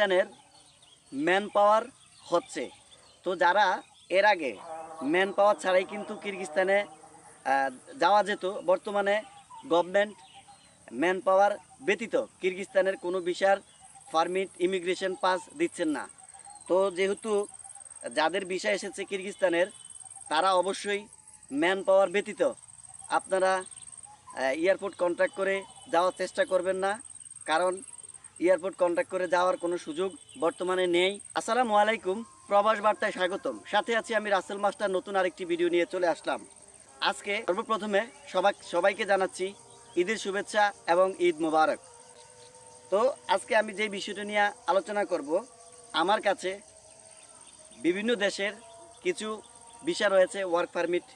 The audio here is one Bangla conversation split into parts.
কিরগিজস্তানের ম্যান পাওয়ার হচ্ছে। তো যারা এর আগে ম্যান পাওয়ার ছাড়াই কিন্তু কিরগিজস্তানে যাওয়া যেত, বর্তমানে গভর্নমেন্ট ম্যান পাওয়ার ব্যতীত কিরগিজস্তানের কোনো ভিসার পারমিট ইমিগ্রেশন পাস দিচ্ছেন না। তো যেহেতু যাদের ভিসা এসেছে কিরগিজস্তানের, তারা অবশ্যই ম্যান পাওয়ার ব্যতীত আপনারা এয়ারপোর্ট কন্ট্যাক্ট করে যাওয়ার চেষ্টা করবেন না, কারণ এয়ারপোর্ট কন্ট্যাক্ট করে যাওয়ার কোনো সুযোগ বর্তমানে নেই। আসসালামু আলাইকুম, প্রবাস বার্তায় স্বাগতম। সাথে আছি আমি রাসেল মাস্টার। নতুন আরেকটি ভিডিও নিয়ে চলে আসলাম। আজকে সর্বপ্রথমে সবাইকে জানাচ্ছি ঈদের শুভেচ্ছা এবং ঈদ মোবারক। তো আজকে আমি যে বিষয়টা নিয়ে আলোচনা করব, আমার কাছে বিভিন্ন দেশের কিছু ভিসা রয়েছে, ওয়ার্ক পারমিট,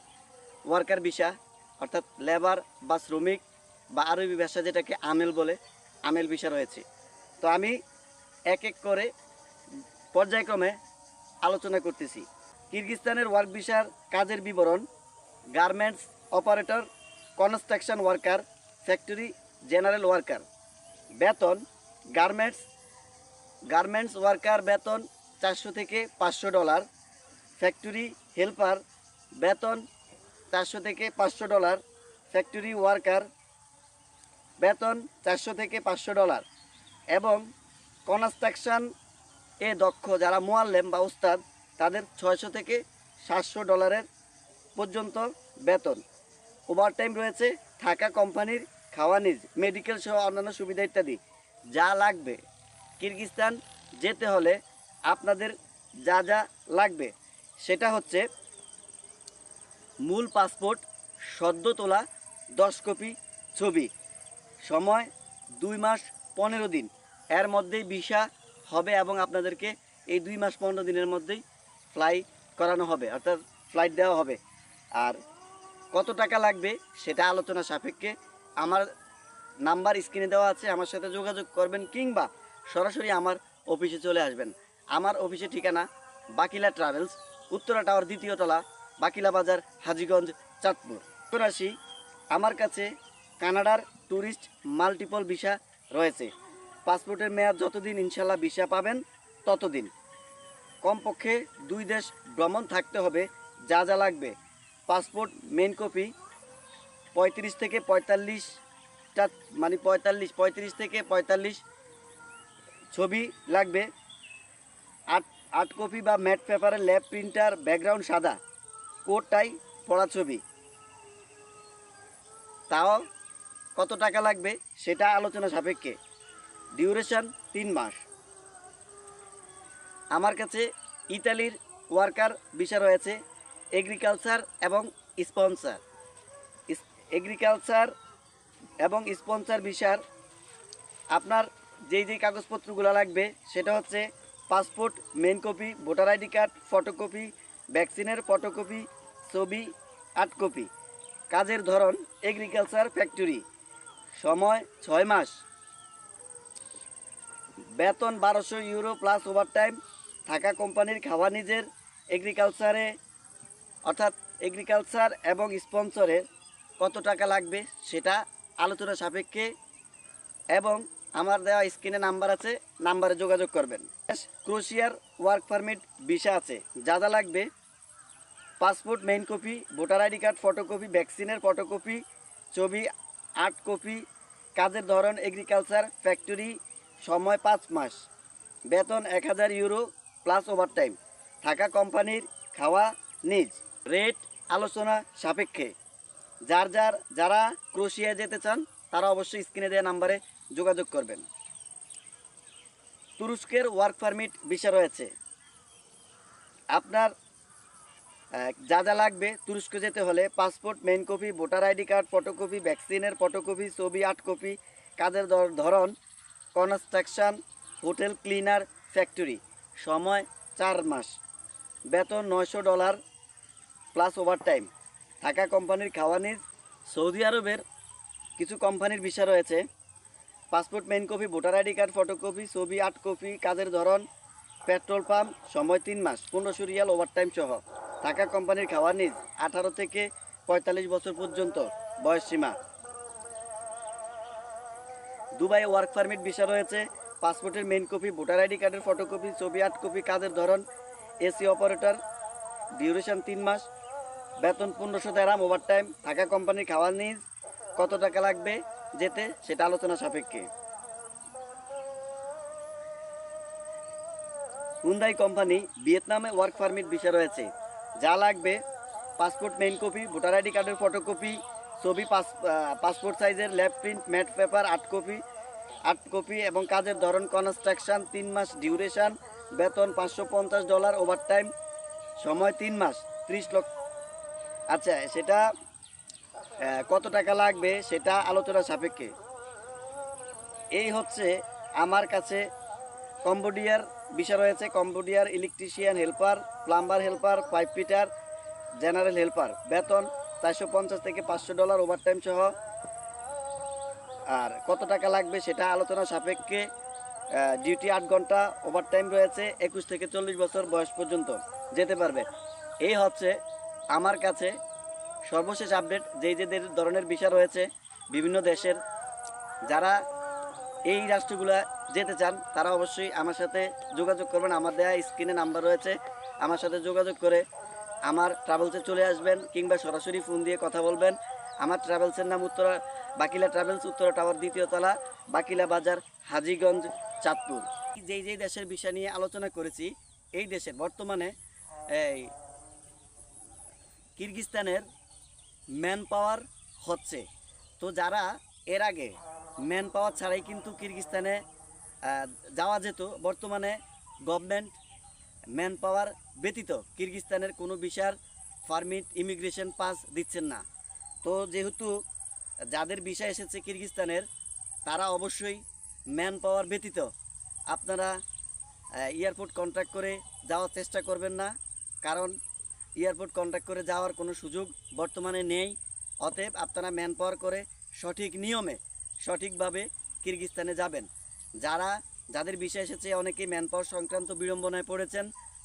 ওয়ার্কার ভিসা, অর্থাৎ লেবার বা শ্রমিক বা আরবি ভাষা যেটাকে আমেল বলে, আমেল ভিসা রয়েছে। তো আমি এক এক করে পর্যায়ক্রমে আলোচনা করতেছি। কিরগিজস্তানের ওয়ার্ক ভিসার কাজের বিবরণ: garments operator, construction worker, factory general worker. বেতন: গার্মেন্টস ওয়ার্কার বেতন 400 থেকে $500। ফ্যাক্টরি হেল্পার বেতন 400 থেকে $500। ফ্যাক্টরি ওয়ার্কার বেতন 400 থেকে $500 এবং কনস্ট্রাকশন এ দক্ষ যারা মুআল্লেম বা উস্তাদ, তাদের 600 থেকে $700 পর্যন্ত বেতন। ওভারটাইম রয়েছে, থাকা কোম্পানির খাওয়া নিজ, মেডিকেল সহ অন্যান্য সুবিধা ইত্যাদি। যা লাগবে কিরগিজস্তান যেতে হলে আপনাদের যা যা লাগবে সেটা হচ্ছে মূল পাসপোর্ট, সদ্য তোলা 10 কপি ছবি, সময় 2 মাস 15 দিন, এর মধ্যেই ভিসা হবে এবং আপনাদেরকে এই 2 মাস 15 দিনের মধ্যেই ফ্লাই করানো হবে, অর্থাৎ ফ্লাইট দেওয়া হবে। আর কত টাকা লাগবে সেটা আলোচনা সাপেক্ষে আমার নাম্বার স্ক্রিনে দেওয়া আছে, আমার সাথে যোগাযোগ করবেন কিংবা সরাসরি আমার অফিসে চলে আসবেন। আমার অফিসের ঠিকানা বাকিলা ট্রাভেলস, উত্তরা টাওয়ার 2য় তলা, বাকিলা বাজার, হাজীগঞ্জ, চাঁদপুর। আসি, আমার কাছে কানাডার ট্যুরিস্ট মাল্টিপল ভিসা রয়েছে। পাসপোর্টের মেয়াদ যতদিন ইনশাল্লাহ ভিসা পাবেন ততদিন। কমপক্ষে 2 দেশ ভ্রমণ থাকতে হবে। যা যা লাগবে: পাসপোর্ট মেইন কপি 35 থেকে 45টা, মানে 35 থেকে 45 ছবি লাগবে। 8 কপি বা ম্যাট পেপারের ল্যাব প্রিন্টার, ব্যাকগ্রাউন্ড সাদা, কোট টাই পড়া ছবি। তাও কত টাকা লাগবে সেটা আলোচনা সাপেক্ষে। ডিউরেশন 3 মাস। আমার কাছে ইতালির ওয়ার্কার ভিসা রয়েছে, এগ্রিকালচার এবং স্পন্সর। এগ্রিকালচার এবং স্পন্সর ভিসার আপনার যেই কাগজপত্রগুলো লাগবে সেটা হচ্ছে passport main copy, voter ID card photocopy, ভ্যাকসিনের ফটোকপি, ছবি 8 কপি। কাজের ধরন এগ্রিকালচার ফ্যাক্টরি, সময় 6 মাস, বেতন 1200 ইউরো প্লাস ওভারটাইম, থাকা কোম্পানির খাওয়া নিজের। এগ্রিকালচার এবং স্পন্সরের কত টাকা লাগবে সেটা আলোচনা সাপেক্ষে এবং আমার দেওয়া স্ক্রিনে নাম্বার আছে, নাম্বারে যোগাযোগ করবেন। ক্রোয়েশিয়ার ওয়ার্ক পারমিট ভিসা আছে। যা যা লাগবে: passport main copy, voter ID card photocopy, ভ্যাকসিনের ফটোকপি, ছবি 8 কপি। কাজের ধরন এগ্রিকালচার ফ্যাক্টরি, সময় 5 মাস, বেতন 1000 ইউরো প্লাস ওভারটাইম, থাকা কোম্পানির খাওয়া নিজ। রেট আলোচনা সাপেক্ষে। যারা ক্রোয়েশিয়া যেতে চান তারা অবশ্যই স্ক্রিনে দেওয়া নাম্বারে যোগাযোগ করবেন। তুরস্কের ওয়ার্ক পারমিট ভিসা রয়েছে। আপনার যা যা লাগবে তুরস্ক যেতে হলে: passport main copy, voter ID card photocopy, ভ্যাকসিনের ফটোকপি, ছবি 8 কপি। কাজের ধরন কনস্ট্রাকশন, হোটেল ক্লিনার, ফ্যাক্টরি, সময় 4 মাস, বেতন $900 প্লাস ওভারটাইম, থাকা কোম্পানির খাওয়া নিজ। সৌদি আরবের কিছু কোম্পানির ভিসা রয়েছে। Passport main copy, voter ID card photocopy, ছবি 8 কপি। কাজের ধরন পেট্রোল পাম্প, সময় 3 মাস, 1500 রিয়াল ওভারটাইম সহ, থাকা কোম্পানির খাওয়া নিজ। 18 থেকে 45 বছর পর্যন্ত বয়স সীমা। দুবাই ওয়ার্ক পারমিট ভিসা রয়েছে। পাসপোর্টের মেইন কপি, ভোটার আইডি কার্ডের ফটোকপি, ছবি 8 কপি, কাজের ধরন এসি অপারেটর, ডিউরেশন 3 মাস, বেতন 1500 দেরাম, ওভারটাইম, থাকা কোম্পানির খাওয়ার নিজ, কত টাকা লাগবে যেতে সেটা আলোচনা সাপেক্ষে। হুন্দাই কোম্পানি ভিয়েতনামে ওয়ার্ক পারমিট ভিসা রয়েছে। যা লাগবে passport main copy, voter ID কার্ডের ফটোকপি, ছবি, পাসপোর্ট সাইজের lab print, matte paper 8 copy এবং কাজের ধরন কনস্ট্রাকশন, 3 মাস ডিউরেশন, বেতন $550, ওভারটাইম, সময় 3 মাস, 30 লক্ষ। আচ্ছা, সেটা কত টাকা লাগবে সেটা আলোচনা সাপেক্ষে। এই হচ্ছে আমার কাছে কম্বোডিয়ার বিষয় রয়েছে। কম্বোডিয়ার electrician helper, plumber helper, pipe fitter, general helper, বেতন $450 থেকে $500, ওভারটাইম সহ। আর কত টাকা লাগবে সেটা আলোচনা সাপেক্ষে। ডিউটি 8 ঘন্টা, ওভারটাইম রয়েছে। 21 থেকে 40 বছর বয়স পর্যন্ত যেতে পারবে। এই হচ্ছে আমার কাছে সর্বশেষ আপডেট। যে ধরনের ভিসা রয়েছে বিভিন্ন দেশের, যারা এই রাষ্ট্রগুলো যেতে চান তারা অবশ্যই আমার সাথে যোগাযোগ করবেন। আমার দেয়া স্ক্রিনে নাম্বার রয়েছে, আমার সাথে যোগাযোগ করে আমার ট্রাভেলসে চলে আসবেন কিংবা সরাসরি ফোন দিয়ে কথা বলবেন। আমার ট্রাভেলসের নাম বাকিলা ট্রাভেলস, উত্তরা টাওয়ার, 2য় তলা, বাকিলা বাজার, হাজীগঞ্জ, চাঁদপুর। যেই দেশের বিষয় নিয়ে আলোচনা করেছি, এই দেশের বর্তমানে এই কিরগিজস্তানের ম্যান পাওয়ার হচ্ছে। তো যারা এর আগে ম্যান পাওয়ার ছাড়াই কিন্তু কিরগিজস্তানে যাওয়া যেত, বর্তমানে গভর্নমেন্ট ম্যান পাওয়ার ব্যতীত কিরগিজস্তানের কোনো ভিসার পারমিট, ইমিগ্রেশন পাস দিচ্ছেন না। তো যেহেতু যাদের ভিসা এসেছে কিরগিজস্তানের, তারা অবশ্যই ম্যান পাওয়ার ব্যতীত আপনারা এয়ারপোর্ট কন্ট্যাক্ট করে যাওয়ার চেষ্টা করবেন না, কারণ এয়ারপোর্ট কন্ট্যাক্ট করে যাওয়ার কোনো সুযোগ বর্তমানে নেই। অতএব আপনারা ম্যান পাওয়ার করে সঠিক নিয়মে সঠিকভাবে কিরগিজস্তানে যাবেন। যাদের ভিসা এসেছে, অনেকেই ম্যান পাওয়ার সংক্রান্ত বিড়ম্বনায় পড়েছেন,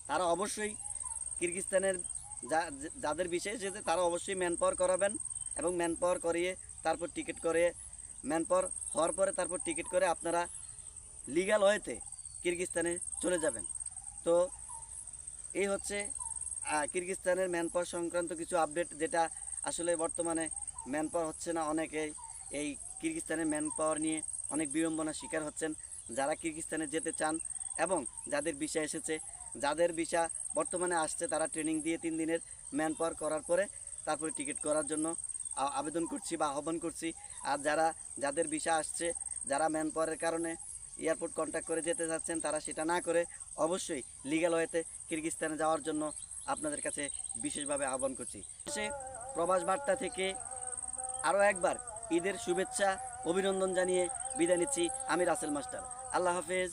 তারা অবশ্যই কিরগিজস্তানের যাদের ভিসা এসেছে তারা অবশ্যই ম্যান পাওয়ার করাবেন এবং ম্যান পাওয়ার করিয়ে তারপর টিকিট করে, ম্যান পাওয়ার হওয়ার পরে তারপর টিকিট করে আপনারা লিগ্যাল ওয়েতে কিরগিজস্তানে চলে যাবেন। তো এই হচ্ছে কিরগিজস্তানের ম্যান পাওয়ার সংক্রান্ত কিছু আপডেট, যেটা আসলে বর্তমানে ম্যান পাওয়ার হচ্ছে না। অনেকেই এই কিরগিজস্তানের ম্যান পাওয়ার নিয়ে অনেক বিড়ম্বনার শিকার হচ্ছেন। যারা কিরগিজস্তানে যেতে চান এবং যাদের ভিসা এসেছে, যাদের ভিসা বর্তমানে আসছে, তারা ট্রেনিং দিয়ে 3 দিনের ম্যান পাওয়ার করার পরে তারপরে টিকিট করার জন্য আবেদন করছি বা আহ্বান করছি। আর যাদের ভিসা আসছে, যারা ম্যান পাওয়ারের কারণে এয়ারপোর্ট কন্ট্যাক্ট করে যেতে যাচ্ছেন, তারা সেটা না করে অবশ্যই লিগ্যাল ওয়েতে কিরগিজস্তানে যাওয়ার জন্য আপনাদের কাছে বিশেষভাবে আহ্বান করছি। প্রবাস বার্তা থেকে আরও একবার ঈদের শুভেচ্ছা, অভিনন্দন জানিয়ে বিদায় নিচ্ছি। আমি রাসেল মাস্টার। আল্লাহ হাফেজ।